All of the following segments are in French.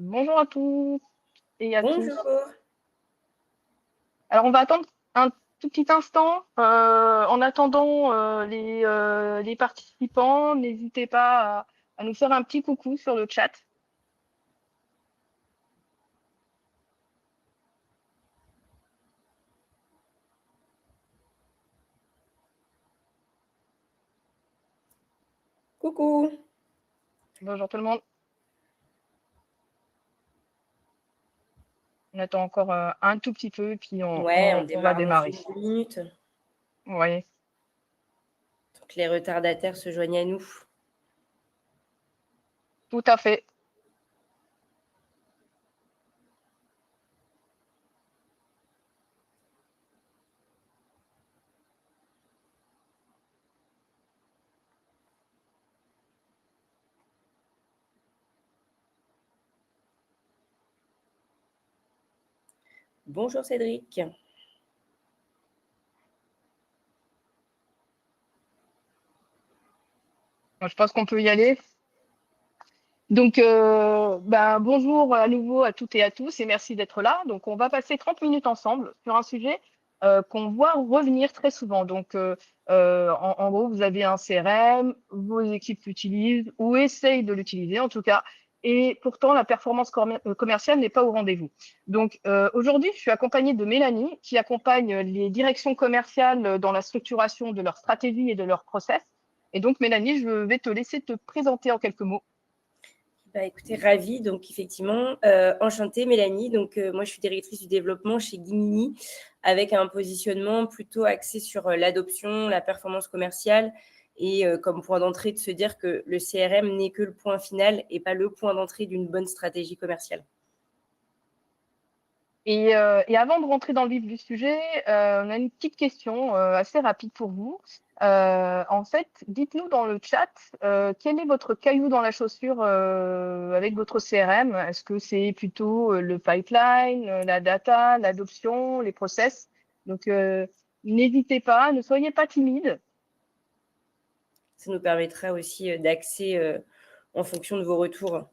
Bonjour à tous et à tous. Bonjour. Alors, on va attendre un tout petit instant. En attendant les participants, n'hésitez pas à nous faire un petit coucou sur le chat. Coucou. Bonjour tout le monde. On attend encore un tout petit peu, puis Ouais, on on va démarre dans démarrer. une minute. Ouais, Donc les retardataires se joignent à nous. tout à fait. Bonjour Cédric. Moi, je pense qu'on peut y aller. Donc, bonjour à nouveau à toutes et à tous et merci d'être là. Donc, on va passer 30 minutes ensemble sur un sujet qu'on voit revenir très souvent. Donc, en gros, vous avez un CRM, vos équipes l'utilisent ou essayent de l'utiliser en tout cas, et pourtant la performance commerciale n'est pas au rendez-vous. Donc, aujourd'hui, je suis accompagnée de Mélanie qui accompagne les directions commerciales dans la structuration de leur stratégie et de leur process. Et donc, Mélanie, je vais te laisser te présenter en quelques mots. Bah, écoutez, ravie. Donc, effectivement, enchantée, Mélanie. Donc, moi, je suis directrice du développement chez Gimini avec un positionnement plutôt axé sur l'adoption, la performance commerciale et comme point d'entrée de se dire que le CRM n'est que le point final et pas le point d'entrée d'une bonne stratégie commerciale. Et avant de rentrer dans le vif du sujet, on a une petite question assez rapide pour vous. En fait, dites-nous dans le chat quel est votre caillou dans la chaussure avec votre CRM. Est-ce que c'est plutôt le pipeline, la data, l'adoption, les process? Donc, n'hésitez pas, ne soyez pas timide. Ça nous permettra aussi d'axer en fonction de vos retours.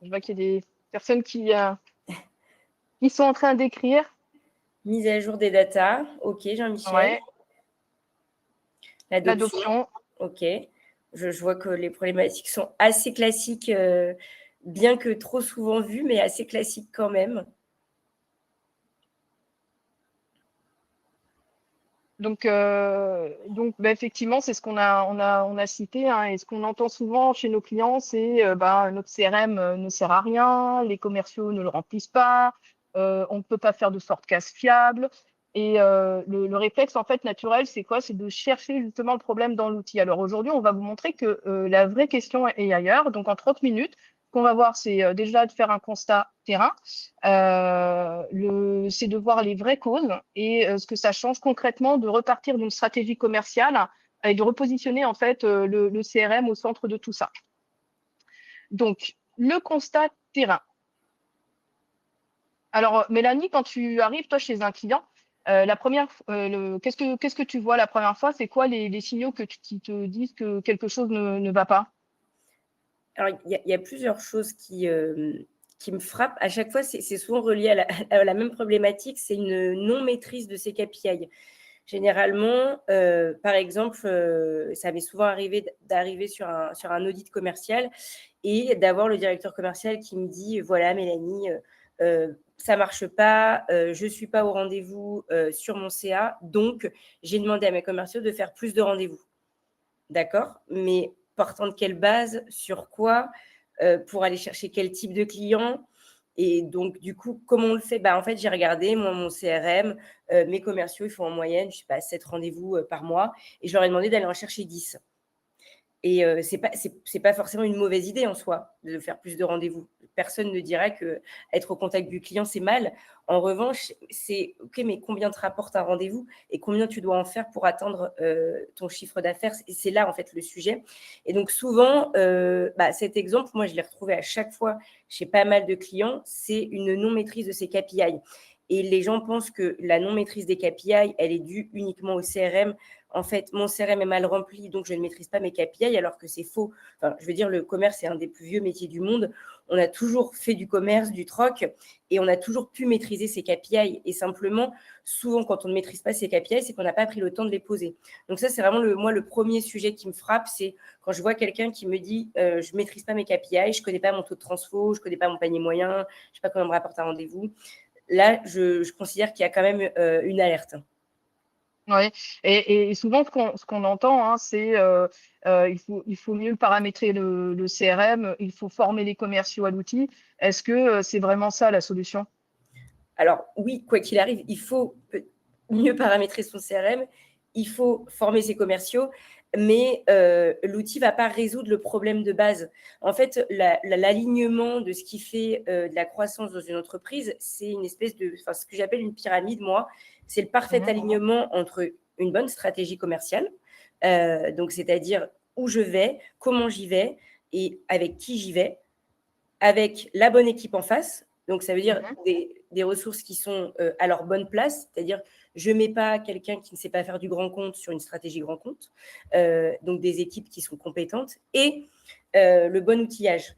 Je vois qu'il y a des personnes qui sont en train d'écrire. Mise à jour des datas. OK, Jean-Michel. Ouais, L'adoption. l'adoption. OK. Je vois que les problématiques sont assez classiques, bien que trop souvent vues, mais assez classiques quand même. Donc, effectivement, c'est ce qu'on a cité, hein, et ce qu'on entend souvent chez nos clients, c'est notre CRM ne sert à rien, les commerciaux ne le remplissent pas, on ne peut pas faire de forecast fiable. Et le réflexe en fait naturel, c'est quoi? C'est de chercher justement le problème dans l'outil. Alors aujourd'hui, on va vous montrer que la vraie question est ailleurs. Donc en 30 minutes, ce qu'on va voir, c'est déjà de faire un constat terrain. C'est de voir les vraies causes et ce que ça change concrètement de repartir d'une stratégie commerciale et de repositionner en fait le CRM au centre de tout ça. Donc, le constat terrain. Alors, Mélanie, quand tu arrives, toi, chez un client, qu'est-ce que tu vois la première fois? C'est quoi les signaux qui te disent que quelque chose ne va pas? Alors, il y a plusieurs choses qui me frappent. À chaque fois, c'est souvent relié à à la même problématique, c'est une non-maîtrise de ces KPI. Généralement, par exemple, ça m'est souvent arrivé d'arriver sur un audit commercial et d'avoir le directeur commercial qui me dit: «Voilà Mélanie, ça marche pas, je suis pas au rendez-vous, sur mon CA, donc j'ai demandé à mes commerciaux de faire plus de rendez-vous». D'accord, mais partant de quelle base? Sur quoi? Pour aller chercher quel type de client? Et donc du coup, comment on le fait? Bah, en fait, j'ai regardé moi mon CRM, mes commerciaux, ils font en moyenne, je sais pas, 7 rendez-vous, par mois et je leur ai demandé d'aller en chercher 10. Et c'est pas forcément une mauvaise idée en soi, de faire plus de rendez-vous. Personne ne dira qu'être au contact du client, c'est mal. En revanche, c'est OK, mais combien te rapporte un rendez-vous et combien tu dois en faire pour atteindre, ton chiffre d'affaires? C'est là, en fait, le sujet. Et donc souvent, cet exemple, moi, je l'ai retrouvé à chaque fois chez pas mal de clients, c'est une non maîtrise de ces KPI. Et les gens pensent que la non-maîtrise des KPI, elle est due uniquement au CRM. En fait, mon CRM est mal rempli, donc je ne maîtrise pas mes KPI, alors que c'est faux. Enfin, je veux dire, le commerce est un des plus vieux métiers du monde. On a toujours fait du commerce, du troc, et on a toujours pu maîtriser ses KPI. Et simplement, souvent, quand on ne maîtrise pas ses KPI, c'est qu'on n'a pas pris le temps de les poser. Donc ça, c'est vraiment moi le premier sujet qui me frappe, c'est quand je vois quelqu'un qui me dit je ne maîtrise pas mes KPI, je ne connais pas mon taux de transfo, je ne connais pas mon panier moyen, je ne sais pas comment me rapporte un rendez-vous. Là, je considère qu'il y a quand même une alerte. Oui, et souvent, ce qu'on entend, hein, c'est il faut mieux paramétrer le CRM, il faut former les commerciaux à l'outil. Est-ce que c'est vraiment ça la solution? Alors oui, quoi qu'il arrive, il faut mieux paramétrer son CRM, il faut former ses commerciaux, mais l'outil ne va pas résoudre le problème de base. En fait, l'alignement de ce qui fait de la croissance dans une entreprise, c'est une espèce de, ce que j'appelle une pyramide, moi, c'est le parfait alignement entre une bonne stratégie commerciale, donc c'est-à-dire où je vais, comment j'y vais et avec qui j'y vais, avec la bonne équipe en face. Donc, ça veut dire des ressources qui sont à leur bonne place, c'est-à-dire je ne mets pas quelqu'un qui ne sait pas faire du grand compte sur une stratégie grand compte, donc des équipes qui sont compétentes et le bon outillage.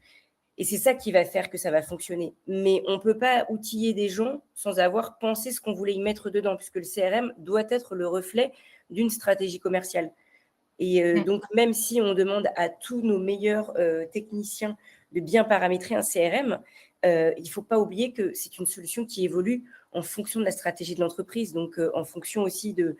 Et c'est ça qui va faire que ça va fonctionner. Mais on ne peut pas outiller des gens sans avoir pensé ce qu'on voulait y mettre dedans, puisque le CRM doit être le reflet d'une stratégie commerciale. Et donc, même si on demande à tous nos meilleurs techniciens de bien paramétrer un CRM, il ne faut pas oublier que c'est une solution qui évolue en fonction de la stratégie de l'entreprise, donc en fonction aussi de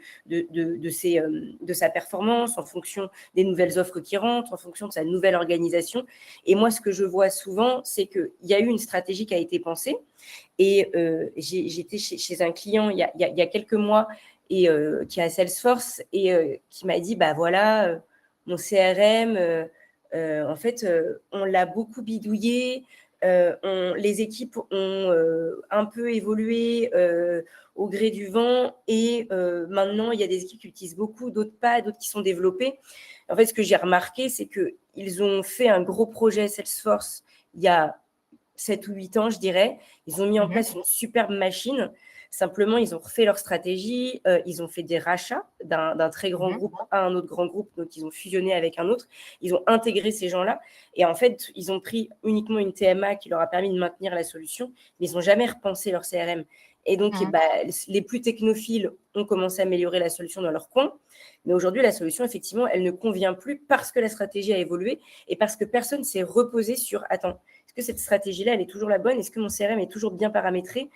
sa performance, en fonction des nouvelles offres qui rentrent, en fonction de sa nouvelle organisation. Et moi, ce que je vois souvent, c'est qu'il y a eu une stratégie qui a été pensée. Et j'étais chez un client il y a quelques mois et qui a Salesforce et qui m'a dit, bah voilà, mon CRM, en fait, on l'a beaucoup bidouillé, les équipes ont un peu évolué au gré du vent et maintenant, il y a des équipes qui l'utilisent beaucoup, d'autres pas, d'autres qui sont développées. En fait, ce que j'ai remarqué, c'est qu'ils ont fait un gros projet Salesforce il y a 7 ou 8 ans, je dirais. Ils ont mis en place une superbe machine. Simplement, ils ont refait leur stratégie. Ils ont fait des rachats d'un très grand groupe à un autre grand groupe. Donc, ils ont fusionné avec un autre. Ils ont intégré ces gens-là. Et en fait, ils ont pris uniquement une TMA qui leur a permis de maintenir la solution. Mais ils n'ont jamais repensé leur CRM. Et donc, les plus technophiles ont commencé à améliorer la solution dans leur coin. Mais aujourd'hui, la solution, effectivement, elle ne convient plus parce que la stratégie a évolué et parce que personne s'est reposé sur « Attends, est-ce que cette stratégie-là, elle est toujours la bonne? Est-ce que mon CRM est toujours bien paramétré ?»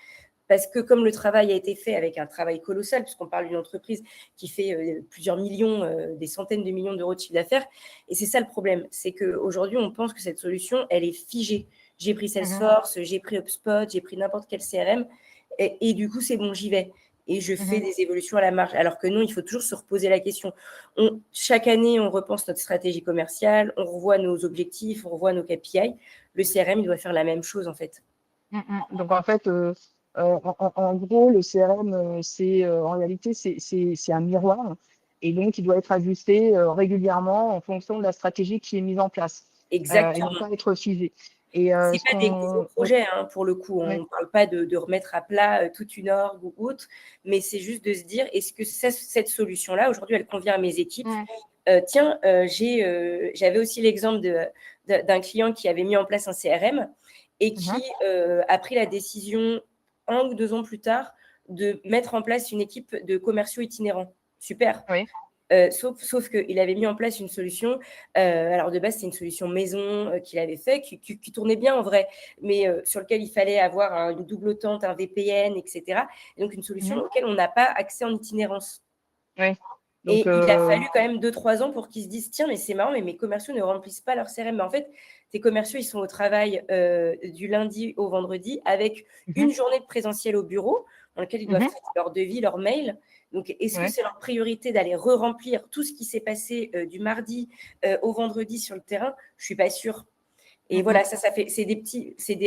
Parce que comme le travail a été fait avec un travail colossal, puisqu'on parle d'une entreprise qui fait plusieurs millions, des centaines de millions d'euros de chiffre d'affaires, et c'est ça le problème, c'est qu'aujourd'hui, on pense que cette solution, elle est figée. J'ai pris Salesforce, j'ai pris HubSpot, j'ai pris n'importe quel CRM, et du coup, c'est bon, j'y vais. Et je fais des évolutions à la marge. Alors que non, il faut toujours se reposer la question. Chaque année, on repense notre stratégie commerciale, on revoit nos objectifs, on revoit nos KPI. Le CRM, il doit faire la même chose, en fait. Donc, en fait, en gros, le CRM, en réalité, c'est un miroir. Et donc, il doit être ajusté régulièrement en fonction de la stratégie qui est mise en place. Exactement. Et non pas être figé. Et c'est pas des gros projets, hein, pour le coup. On ne parle pas de remettre à plat toute une orgue ou autre, mais c'est juste de se dire, est-ce que cette solution-là, aujourd'hui, elle convient à mes équipes? Tiens, j'avais aussi l'exemple d'un client qui avait mis en place un CRM et qui a pris la décision 1 ou 2 ans plus tard de mettre en place une équipe de commerciaux itinérants. Super. Oui. Sauf qu'il avait mis en place une solution. Alors, de base, c'est une solution maison qu'il avait fait, qui tournait bien en vrai, mais sur lequel il fallait avoir une double tente, un VPN, etc. Et donc, une solution auquel on n'a pas accès en itinérance. Oui. Donc, et il a fallu quand même 2-3 ans pour qu'ils se disent, tiens, mais c'est marrant, mais mes commerciaux ne remplissent pas leur CRM. Mais en fait, tes commerciaux, ils sont au travail du lundi au vendredi avec une journée de présentiel au bureau dans lequel ils doivent traiter leur devis, leur mail. Donc, est-ce que c'est leur priorité d'aller re-remplir tout ce qui s'est passé du mardi au vendredi sur le terrain? Je ne suis pas sûre. Et voilà, c'est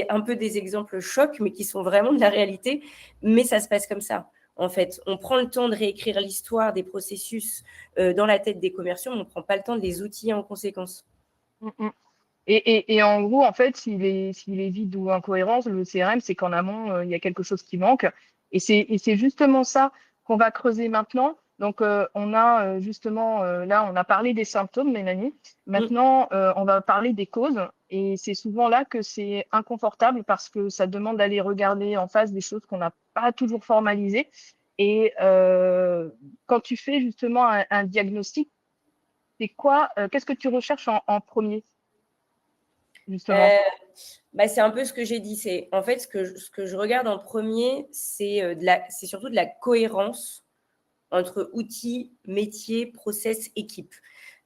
un peu des exemples chocs, mais qui sont vraiment de la réalité. Mais ça se passe comme ça. En fait, on prend le temps de réécrire l'histoire des processus dans la tête des commerciaux, mais on ne prend pas le temps de les outiller en conséquence. Et en gros, en fait, s'il est vide ou incohérent, le CRM, c'est qu'en amont, il y a quelque chose qui manque Et c'est justement ça qu'on va creuser maintenant. Donc, on a justement, là, on a parlé des symptômes, Mélanie. Mm. Maintenant, on va parler des causes. Et c'est souvent là que c'est inconfortable parce que ça demande d'aller regarder en face des choses qu'on n'a pas toujours formalisées. Et quand tu fais justement un diagnostic, c'est quoi, qu'est-ce que tu recherches en premier, justement? Euh, c'est un peu ce que j'ai dit. C'est en fait ce que je regarde en premier, c'est surtout de la cohérence entre outils, métiers, process, équipe.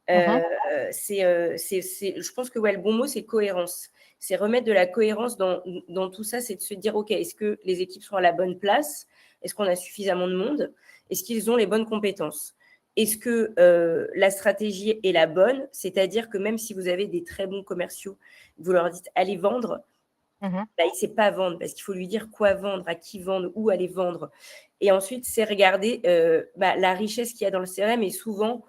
Mhm, Je pense que ouais, le bon mot, c'est cohérence. C'est remettre de la cohérence dans tout ça, c'est de se dire, OK, est-ce que les équipes sont à la bonne place? Est-ce qu'on a suffisamment de monde? Est-ce qu'ils ont les bonnes compétences? Est-ce que la stratégie est la bonne? C'est-à-dire que même si vous avez des très bons commerciaux, vous leur dites, allez vendre, mhm, il ne sait pas vendre parce qu'il faut lui dire quoi vendre, à qui vendre, où aller vendre. Et ensuite, c'est regarder la richesse qu'il y a dans le CRM. Et souvent,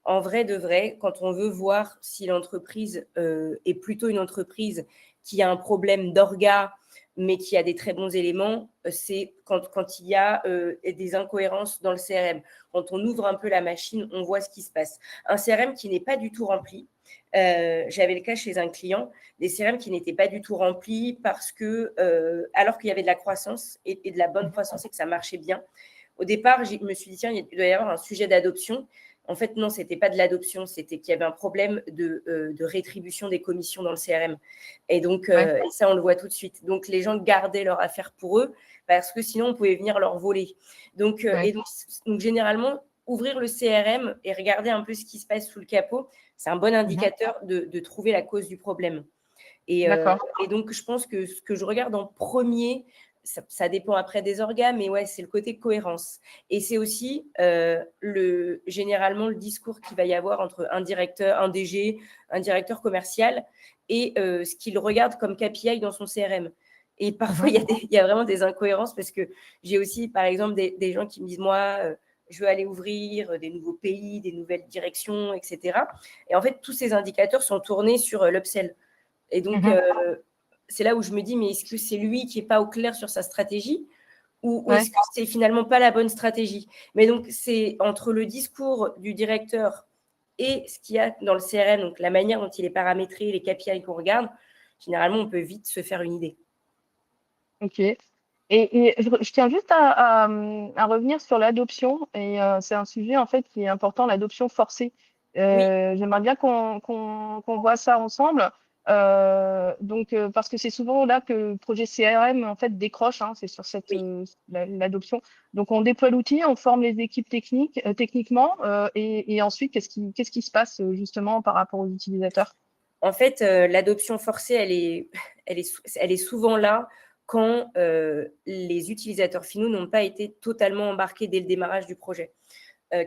en vrai de vrai, quand on veut voir si l'entreprise est plutôt une entreprise qui a un problème d'orga, mais qui a des très bons éléments, c'est quand il y a des incohérences dans le CRM. Quand on ouvre un peu la machine, on voit ce qui se passe. Un CRM qui n'est pas du tout rempli. J'avais le cas chez un client, des CRM qui n'étaient pas du tout remplis parce que, alors qu'il y avait de la croissance et de la bonne croissance et que ça marchait bien, au départ, je me suis dit, tiens, il doit y avoir un sujet d'adoption. En fait, non, ce n'était pas de l'adoption, c'était qu'il y avait un problème de rétribution des commissions dans le CRM. Et donc, ouais, et ça, on le voit tout de suite. Donc, les gens gardaient leur affaire pour eux parce que sinon, on pouvait venir leur voler. Donc, ouais. donc, généralement, ouvrir le CRM et regarder un peu ce qui se passe sous le capot, c'est un bon Mhm, indicateur de trouver la cause du problème. d'accord. Et donc, je pense que ce que je regarde en premier, ça dépend après des organes, mais ouais, c'est le côté cohérence. Et c'est aussi généralement le discours qu'il va y avoir entre un directeur, un DG, un directeur commercial et ce qu'il regarde comme KPI dans son CRM. Et parfois, Mhm, il y a vraiment des incohérences parce que j'ai aussi, par exemple, des gens qui me disent, moi, je veux aller ouvrir des nouveaux pays, des nouvelles directions, etc. Et en fait, tous ces indicateurs sont tournés sur l'upsell. Et donc, mhm, c'est là où je me dis, mais est-ce que c'est lui qui n'est pas au clair sur sa stratégie ou ouais. est-ce que c'est finalement pas la bonne stratégie? Mais donc, c'est entre le discours du directeur et ce qu'il y a dans le CRM, donc la manière dont il est paramétré, les KPI qu'on regarde, généralement, on peut vite se faire une idée. Ok. Et je tiens juste à revenir sur l'adoption. Et c'est un sujet en fait qui est important, l'adoption forcée. Oui, J'aimerais bien qu'on voit ça ensemble. Donc, parce que c'est souvent là que le projet CRM en fait décroche, hein, c'est sur cette oui. l'adoption. Donc, on déploie l'outil, on forme les équipes techniques, techniquement, et ensuite, qu'est-ce qui se passe justement par rapport aux utilisateurs? En fait, l'adoption forcée, elle est souvent là quand les utilisateurs finaux n'ont pas été totalement embarqués dès le démarrage du projet.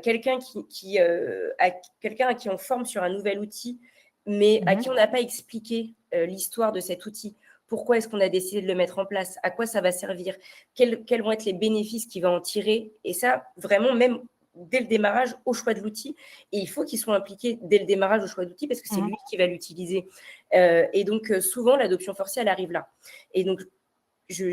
Quelqu'un quelqu'un à qui on forme sur un nouvel outil, mais à Mhm, qui on n'a pas expliqué l'histoire de cet outil. Pourquoi est-ce qu'on a décidé de le mettre en place? À quoi ça va servir? Quels vont être les bénéfices qu'il va en tirer? Et ça, vraiment, même dès le démarrage, au choix de l'outil. Et il faut qu'ils soient impliqués dès le démarrage au choix d'outil parce que c'est mhm, lui qui va l'utiliser. Et donc, souvent, l'adoption forcée, elle arrive là. Et donc,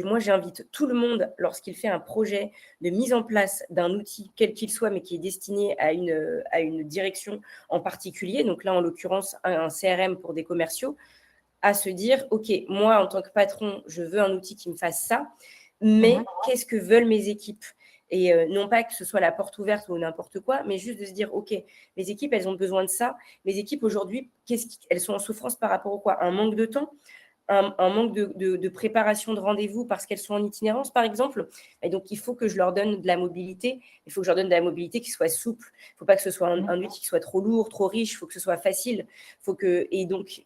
moi, j'invite tout le monde, lorsqu'il fait un projet de mise en place d'un outil, quel qu'il soit, mais qui est destiné à une direction en particulier, donc là, en l'occurrence, un CRM pour des commerciaux, à se dire, OK, moi, en tant que patron, je veux un outil qui me fasse ça, mais mhm, qu'est-ce que veulent mes équipes? Et non pas que ce soit la porte ouverte ou n'importe quoi, mais juste de se dire, OK, mes équipes, elles ont besoin de ça. Mes équipes, aujourd'hui, elles sont en souffrance par rapport au quoi? Un manque de temps, un manque de préparation de rendez-vous parce qu'elles sont en itinérance, par exemple. Et donc, il faut que je leur donne de la mobilité. Il faut que je leur donne de la mobilité qui soit souple. Il ne faut pas que ce soit mhm. un outil qui soit trop lourd, trop riche. Il faut que ce soit facile. Et donc,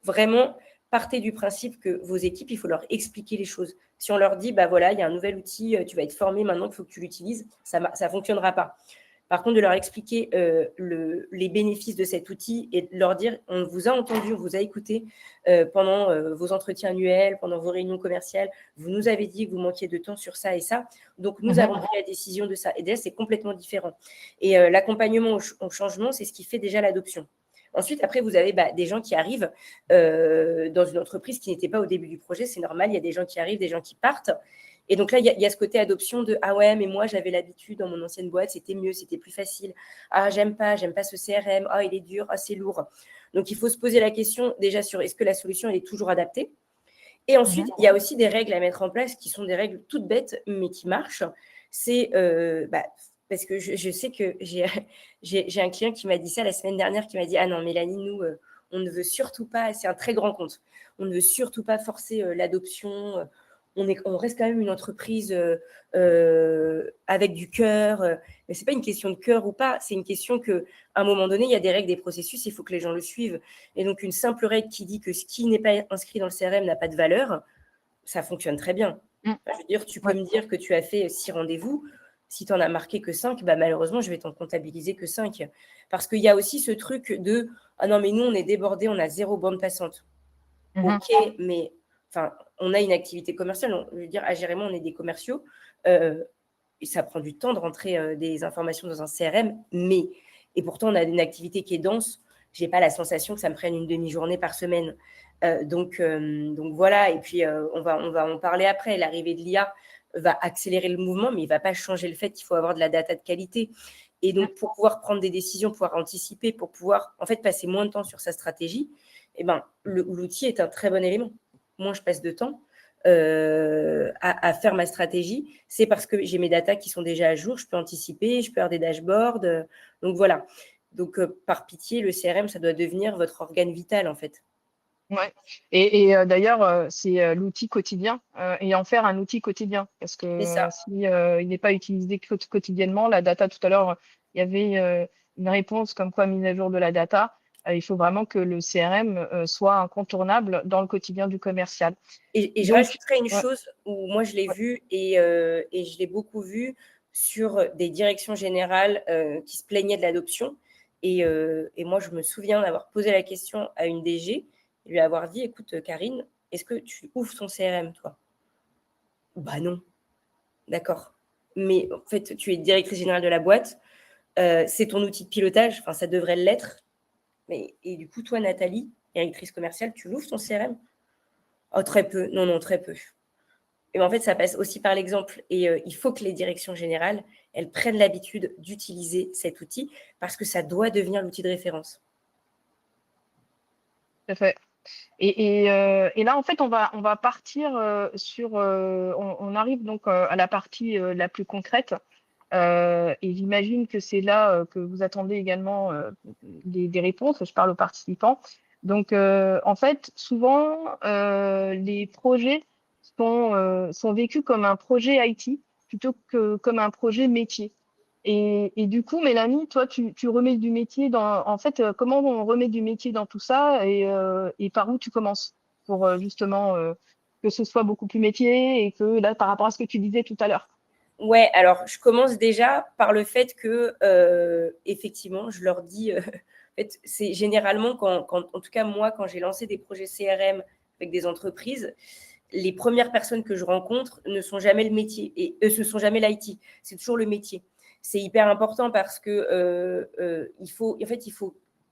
vraiment, partez du principe que vos équipes, il faut leur expliquer les choses. Si on leur dit, bah voilà, il y a un nouvel outil, tu vas être formé maintenant, il faut que tu l'utilises, ça ne fonctionnera pas. Par contre, de leur expliquer les bénéfices de cet outil et de leur dire, on vous a entendu, on vous a écouté pendant vos entretiens annuels, pendant vos réunions commerciales, vous nous avez dit que vous manquiez de temps sur ça et ça, donc nous Mhm. avons pris la décision de ça. Et déjà, c'est complètement différent. Et l'accompagnement au changement, c'est ce qui fait déjà l'adoption. Ensuite, après, vous avez des gens qui arrivent dans une entreprise qui n'était pas au début du projet, c'est normal, il y a des gens qui arrivent, des gens qui partent. Et donc là, il y a ce côté adoption de « Ah ouais, mais moi, j'avais l'habitude dans mon ancienne boîte, c'était mieux, c'était plus facile. Ah, j'aime pas ce CRM. Ah, il est dur. Ah, c'est lourd. » Donc, il faut se poser la question déjà sur est-ce que la solution elle est toujours adaptée. Et ensuite, il y a aussi des règles à mettre en place qui sont des règles toutes bêtes, mais qui marchent. C'est parce que je sais que j'ai un client qui m'a dit ça la semaine dernière, qui m'a dit « Ah non, Mélanie, nous, on ne veut surtout pas, c'est un très grand compte, on ne veut surtout pas forcer l'adoption. On reste quand même une entreprise avec du cœur. Mais ce n'est pas une question de cœur ou pas, c'est une question qu'à un moment donné, il y a des règles, des processus, il faut que les gens le suivent. Et donc, une simple règle qui dit que ce qui n'est pas inscrit dans le CRM n'a pas de valeur, ça fonctionne très bien. Je veux dire, tu peux me dire que tu as fait 6 rendez-vous. Si tu n'en as marqué que 5, malheureusement, je vais t'en comptabiliser que 5. Parce qu'il y a aussi ce truc de « Ah non, mais nous, on est débordés, on a 0 bande passante. » Ok, mais on a une activité commerciale. Je veux dire, à Gérémon, on est des commerciaux. Et ça prend du temps de rentrer des informations dans un CRM. Et pourtant, on a une activité qui est dense. Je n'ai pas la sensation que ça me prenne une demi-journée par semaine. Donc voilà, et puis on va en parler après. L'arrivée de l'IA va accélérer le mouvement, mais il ne va pas changer le fait qu'il faut avoir de la data de qualité. Et donc, pour pouvoir prendre des décisions, pouvoir anticiper, pour pouvoir en fait passer moins de temps sur sa stratégie, l'outil est un très bon élément. Moins je passe de temps à faire ma stratégie, c'est parce que j'ai mes datas qui sont déjà à jour, je peux anticiper, je peux avoir des dashboards. Donc voilà. Donc, par pitié, le CRM, ça doit devenir votre organe vital, en fait. Ouais. Et d'ailleurs, c'est l'outil quotidien et en faire un outil quotidien. Parce C'est que ça. si il n'est pas utilisé quotidiennement, la data, tout à l'heure, il y avait une réponse comme quoi mise à jour de la data. Il faut vraiment que le CRM soit incontournable dans le quotidien du commercial. Et je Donc, rajouterais une ouais, chose où moi, je l'ai ouais, vu et je l'ai beaucoup vu sur des directions générales qui se plaignaient de l'adoption. Et moi, je me souviens d'avoir posé la question à une DG, lui avoir dit, écoute, Karine, est-ce que tu ouvres ton CRM, toi? Bah non, d'accord. Mais en fait, tu es directrice générale de la boîte, c'est ton outil de pilotage, enfin, ça devrait l'être. Et du coup, toi, Nathalie, directrice commerciale, tu l'ouvres ton CRM? Oh, très peu. Non, non, très peu. Et en fait, ça passe aussi par l'exemple. Et il faut que les directions générales, elles prennent l'habitude d'utiliser cet outil parce que ça doit devenir l'outil de référence. tout à fait. Et là, en fait, on va partir sur. On arrive donc à la partie la plus concrète. Et j'imagine que c'est là que vous attendez également des réponses. Je parle aux participants. Donc, en fait, souvent, les projets sont vécus comme un projet IT plutôt que comme un projet métier. Et du coup, Mélanie, toi, tu remets du métier dans. En fait, comment on remet du métier dans tout ça et par où tu commences pour justement que ce soit beaucoup plus métier et que là, par rapport à ce que tu disais tout à l'heure. Ouais, alors je commence déjà par le fait que, effectivement, je leur dis, en fait, c'est généralement en tout cas moi, quand j'ai lancé des projets CRM avec des entreprises, les premières personnes que je rencontre ne sont jamais le métier et ce ne sont jamais l'IT, c'est toujours le métier. C'est hyper important parce que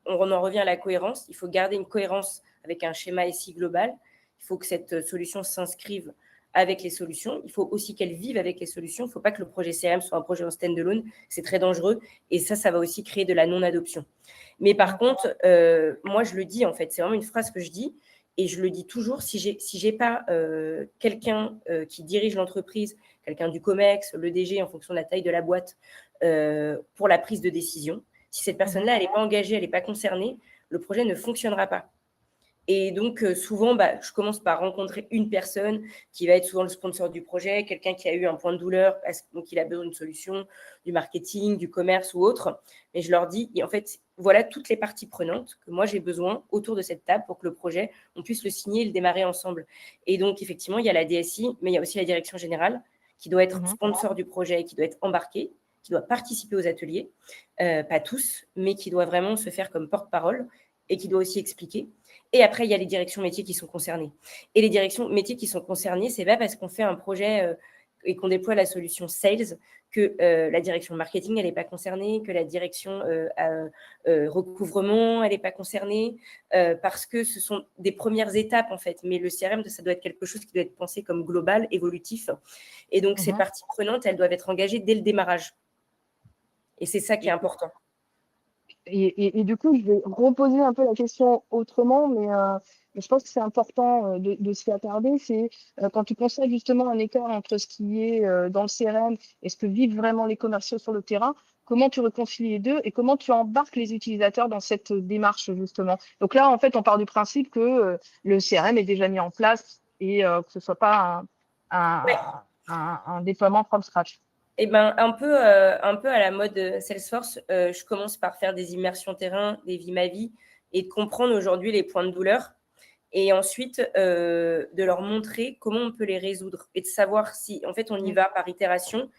on en revient à la cohérence, il faut garder une cohérence avec un schéma SI global, il faut que cette solution s'inscrive avec les solutions. Il faut aussi qu'elles vivent avec les solutions. Il ne faut pas que le projet CRM soit un projet en stand-alone. C'est très dangereux. Et ça va aussi créer de la non-adoption. Mais par contre, moi, je le dis, en fait, c'est vraiment une phrase que je dis. Et je le dis toujours, si j'ai pas quelqu'un qui dirige l'entreprise, quelqu'un du COMEX, le DG, en fonction de la taille de la boîte, pour la prise de décision, si cette personne-là, elle n'est pas engagée, elle n'est pas concernée, le projet ne fonctionnera pas. Et donc, souvent, je commence par rencontrer une personne qui va être souvent le sponsor du projet, quelqu'un qui a eu un point de douleur, donc il a besoin d'une solution, du marketing, du commerce ou autre. Mais je leur dis, et en fait, voilà toutes les parties prenantes que moi j'ai besoin autour de cette table pour que le projet, on puisse le signer et le démarrer ensemble. Et donc, effectivement, il y a la DSI, mais il y a aussi la direction générale qui doit être sponsor du projet, qui doit être embarqué, qui doit participer aux ateliers, pas tous, mais qui doit vraiment se faire comme porte-parole et qui doit aussi expliquer. Et après, il y a les directions métiers qui sont concernées. Et les directions métiers qui sont concernées, c'est pas parce qu'on fait un projet qu'on déploie la solution sales, que la direction marketing, elle n'est pas concernée, que la direction recouvrement, elle n'est pas concernée, parce que ce sont des premières étapes, en fait. Mais le CRM, ça doit être quelque chose qui doit être pensé comme global, évolutif. Et donc, ces parties prenantes, elles doivent être engagées dès le démarrage. Et c'est ça qui est important. Et du coup, je vais reposer un peu la question autrement, mais je pense que c'est important de s'y attarder. C'est quand tu constates justement un écart entre ce qui est dans le CRM et ce que vivent vraiment les commerciaux sur le terrain, comment tu réconcilies les deux et comment tu embarques les utilisateurs dans cette démarche justement. Donc là, en fait, on part du principe que le CRM est déjà mis en place et que ce soit pas un déploiement from scratch. Eh ben, un peu à la mode Salesforce, je commence par faire des immersions terrain, des vies ma vie, et de comprendre aujourd'hui les points de douleur, et ensuite de leur montrer comment on peut les résoudre, et de savoir si, en fait, on y va par itération.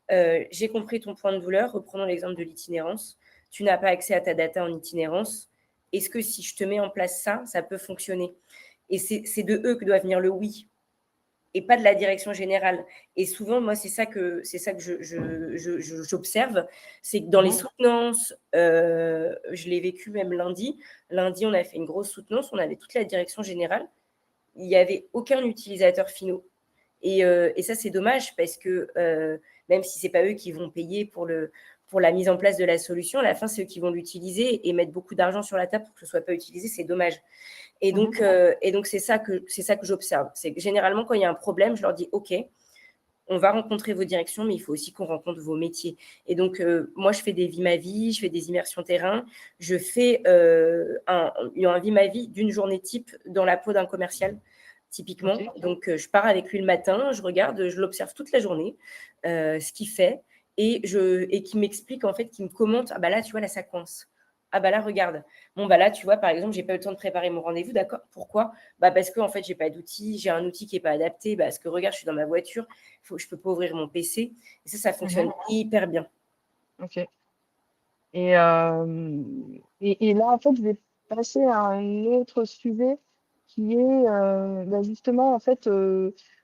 J'ai compris ton point de douleur, reprenons l'exemple de l'itinérance. Tu n'as pas accès à ta data en itinérance. Est-ce que si je te mets en place ça, ça peut fonctionner? Et c'est de eux que doit venir le oui, et pas de la direction générale. Et souvent, moi, c'est ça que j'observe, c'est que dans les soutenances, je l'ai vécu même lundi. Lundi, on a fait une grosse soutenance, on avait toute la direction générale. Il n'y avait aucun utilisateur finaux. Et ça, c'est dommage parce que même si ce n'est pas eux qui vont payer pour la mise en place de la solution, à la fin, c'est eux qui vont l'utiliser et mettre beaucoup d'argent sur la table pour que ce ne soit pas utilisé. C'est dommage. Et donc, c'est ça que j'observe. C'est que généralement, quand il y a un problème, je leur dis, OK, on va rencontrer vos directions, mais il faut aussi qu'on rencontre vos métiers. Et donc, moi, je fais des vies ma vie, je fais des immersions terrain, je fais un vie ma vie d'une journée type dans la peau d'un commercial, typiquement. Okay. Donc, je pars avec lui le matin, je regarde, je l'observe toute la journée, ce qu'il fait, et qui m'explique, en fait, qui me commente, ah bah là, tu vois, là, ça coince. Ah bah là, regarde. Bon, bah là, tu vois, par exemple, j'ai pas eu le temps de préparer mon rendez-vous, d'accord. Pourquoi? Bah parce que, en fait, j'ai pas d'outil, j'ai un outil qui est pas adapté, parce que regarde, je suis dans ma voiture, je peux pas ouvrir mon PC. Et ça fonctionne hyper bien. Ok. Et là, en fait, je vais passer à un autre sujet qui est justement, en fait,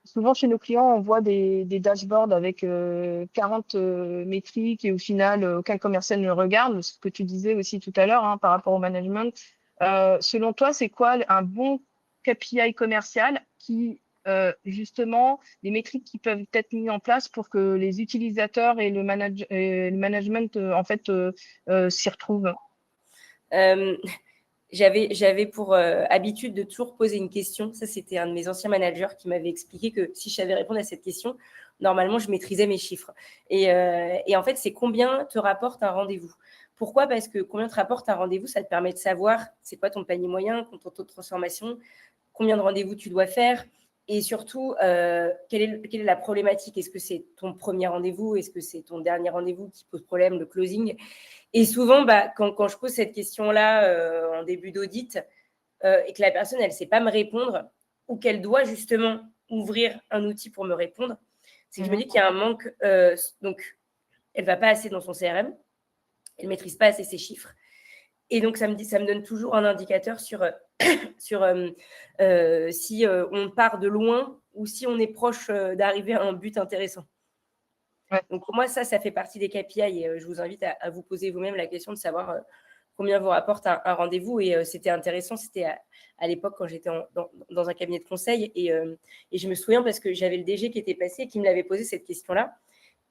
souvent chez nos clients, on voit des dashboards avec 40 métriques et au final, aucun commercial ne le regarde, ce que tu disais aussi tout à l'heure hein, par rapport au management. Selon toi, c'est quoi un bon KPI commercial qui, justement, des métriques qui peuvent être mises en place pour que les utilisateurs et le management, en fait, s'y retrouvent? J'avais pour habitude de toujours poser une question. Ça, c'était un de mes anciens managers qui m'avait expliqué que si je savais répondre à cette question, normalement, je maîtrisais mes chiffres. Et en fait, c'est combien te rapporte un rendez-vous. Pourquoi? Parce que combien te rapporte un rendez-vous, ça te permet de savoir c'est quoi ton panier moyen, ton taux de transformation, combien de rendez-vous tu dois faire. Et surtout, quelle est la problématique? Est-ce que c'est ton premier rendez-vous? Est-ce que c'est ton dernier rendez-vous qui pose problème, le closing? Et souvent, quand je pose cette question-là en début d'audit et que la personne, elle ne sait pas me répondre ou qu'elle doit justement ouvrir un outil pour me répondre, c'est que je me dis qu'il y a un manque. Donc, elle ne va pas assez dans son CRM, elle ne maîtrise pas assez ses chiffres. Et donc, ça me donne toujours un indicateur sur si on part de loin ou si on est proche d'arriver à un but intéressant. Ouais. Donc, pour moi, ça fait partie des KPI et je vous invite à vous poser vous-même la question de savoir combien vous rapporte un rendez-vous. Et c'était intéressant, c'était à l'époque quand j'étais dans un cabinet de conseil et je me souviens parce que j'avais le DG qui était passé et qui me l'avait posé cette question-là.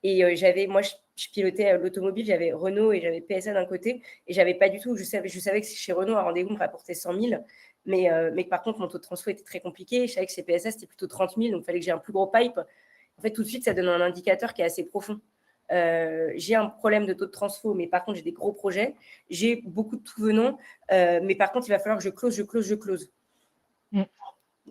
Et moi, je pilotais l'automobile, j'avais Renault et j'avais PSA d'un côté. Et j'avais pas du tout, je savais que chez Renault, un rendez-vous me rapportait 100 000. Mais que par contre, mon taux de transfo était très compliqué. Je savais que chez PSA, c'était plutôt 30 000. Donc, il fallait que j'ai un plus gros pipe. En fait, tout de suite, ça donne un indicateur qui est assez profond. J'ai un problème de taux de transfo, mais par contre, j'ai des gros projets. J'ai beaucoup de tout venant. Mais par contre, il va falloir que je close. Je ne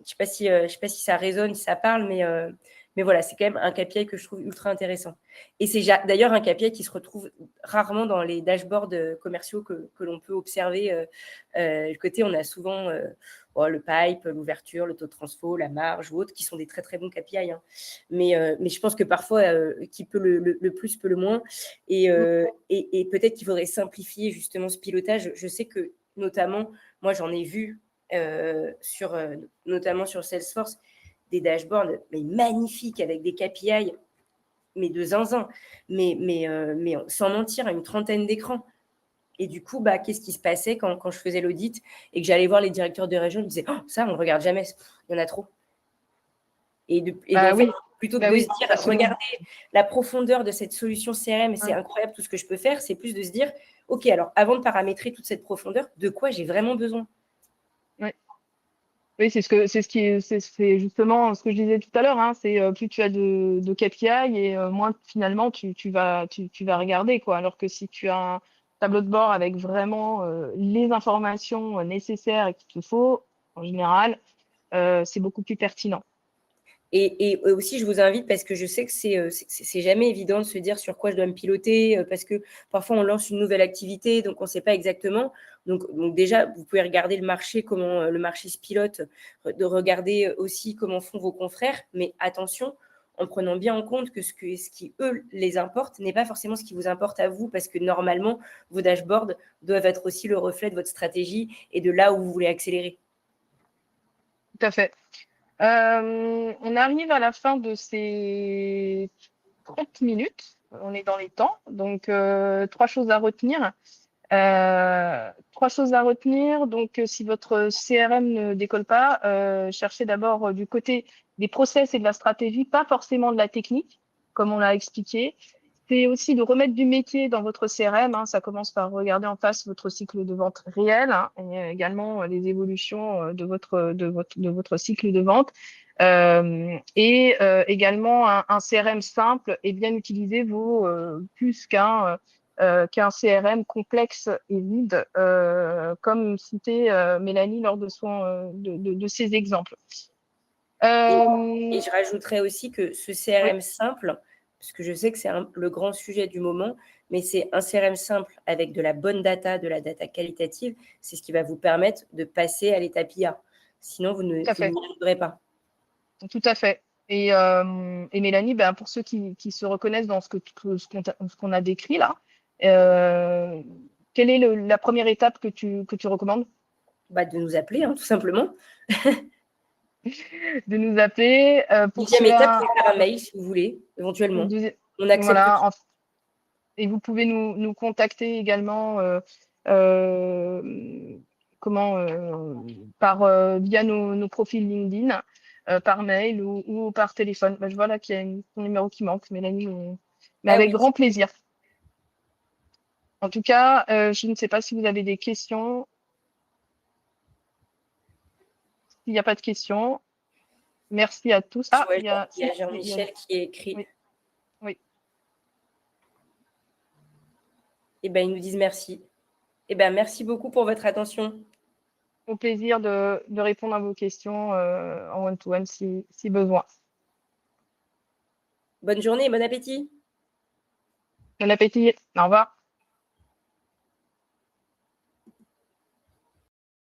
sais pas si ça résonne, si ça parle, mais voilà, c'est quand même un KPI que je trouve ultra intéressant. Et c'est d'ailleurs un KPI qui se retrouve rarement dans les dashboards commerciaux que l'on peut observer. Côté, on a souvent le pipe, l'ouverture, le taux de transfo, la marge ou autres, qui sont des très, très bons KPI. Hein. Mais je pense que parfois, qui peut le plus peut le moins. Et peut-être qu'il faudrait simplifier justement ce pilotage. Je sais que, notamment, moi, j'en ai vu notamment sur Salesforce, des dashboards mais magnifiques avec des KPI de zinzin, mais sans mentir, à une trentaine d'écrans. Et du coup, qu'est-ce qui se passait quand je faisais l'audit et que j'allais voir les directeurs de région, ils me disaient oh, ça, on ne le regarde jamais, il y en a trop. Et en fait, Oui. plutôt que Bah de oui, se dire forcément. regardez la profondeur de cette solution CRM, c'est Ouais. incroyable tout ce que je peux faire, c'est plus de se dire ok, alors avant de paramétrer toute cette profondeur, de quoi j'ai vraiment besoin? Ouais. Oui, c'est justement ce que je disais tout à l'heure, hein, c'est plus tu as de KPI et moins finalement tu vas regarder, quoi. Alors que si tu as un tableau de bord avec vraiment les informations nécessaires et qu'il te faut, en général, c'est beaucoup plus pertinent. Et aussi, je vous invite, parce que je sais que c'est jamais évident de se dire sur quoi je dois me piloter, parce que parfois on lance une nouvelle activité, donc on ne sait pas exactement. Donc déjà, vous pouvez regarder le marché, comment le marché se pilote, de regarder aussi comment font vos confrères, mais attention, en prenant bien en compte que ce qui, eux, les importe n'est pas forcément ce qui vous importe à vous, parce que normalement, vos dashboards doivent être aussi le reflet de votre stratégie et de là où vous voulez accélérer. Tout à fait. On arrive à la fin de ces 30 minutes. On est dans les temps. Donc, trois choses à retenir. Trois choses à retenir. Donc, si votre CRM ne décolle pas, cherchez d'abord du côté des process et de la stratégie, pas forcément de la technique, comme on l'a expliqué. C'est aussi de remettre du métier dans votre CRM, hein. Ça commence par regarder en face votre cycle de vente réel, hein, et également les évolutions de votre cycle de vente. Et également un CRM simple et bien utiliser vos plus qu'un CRM complexe et vide, comme citait Mélanie lors de ses exemples. Et je rajouterais aussi que ce Oui, CRM simple, parce que je sais que c'est le grand sujet du moment, mais c'est un CRM simple avec de la bonne data, de la data qualitative, c'est ce qui va vous permettre de passer à l'étape IA. Sinon, vous tout à fait. n'y arriverez pas. Tout à fait. Et Mélanie, ben, pour ceux qui se reconnaissent dans ce qu'on a décrit là, quelle est la première étape que tu recommandes? De nous appeler, hein, tout simplement. De nous appeler pour Deuxième étape, cela. c'est faire un mail si vous voulez, éventuellement. On accepte Voilà, tout. et vous pouvez nous contacter également euh, comment via nos profils LinkedIn, par mail ou par téléphone. Ben, je vois là qu'il y a un numéro qui manque, Mélanie, mais Ah avec oui. grand plaisir. En tout cas, je ne sais pas si vous avez des questions. S'il n'y a pas de questions, merci à tous. Ah, Ouais, il y a, il y a si, Jean-Michel qui a écrit. oui, oui. Eh ben, ils nous disent merci. Eh ben, merci beaucoup pour votre attention. Au plaisir de répondre à vos questions en one-to-one si besoin. Bonne journée et bon appétit. Bon appétit. Au revoir.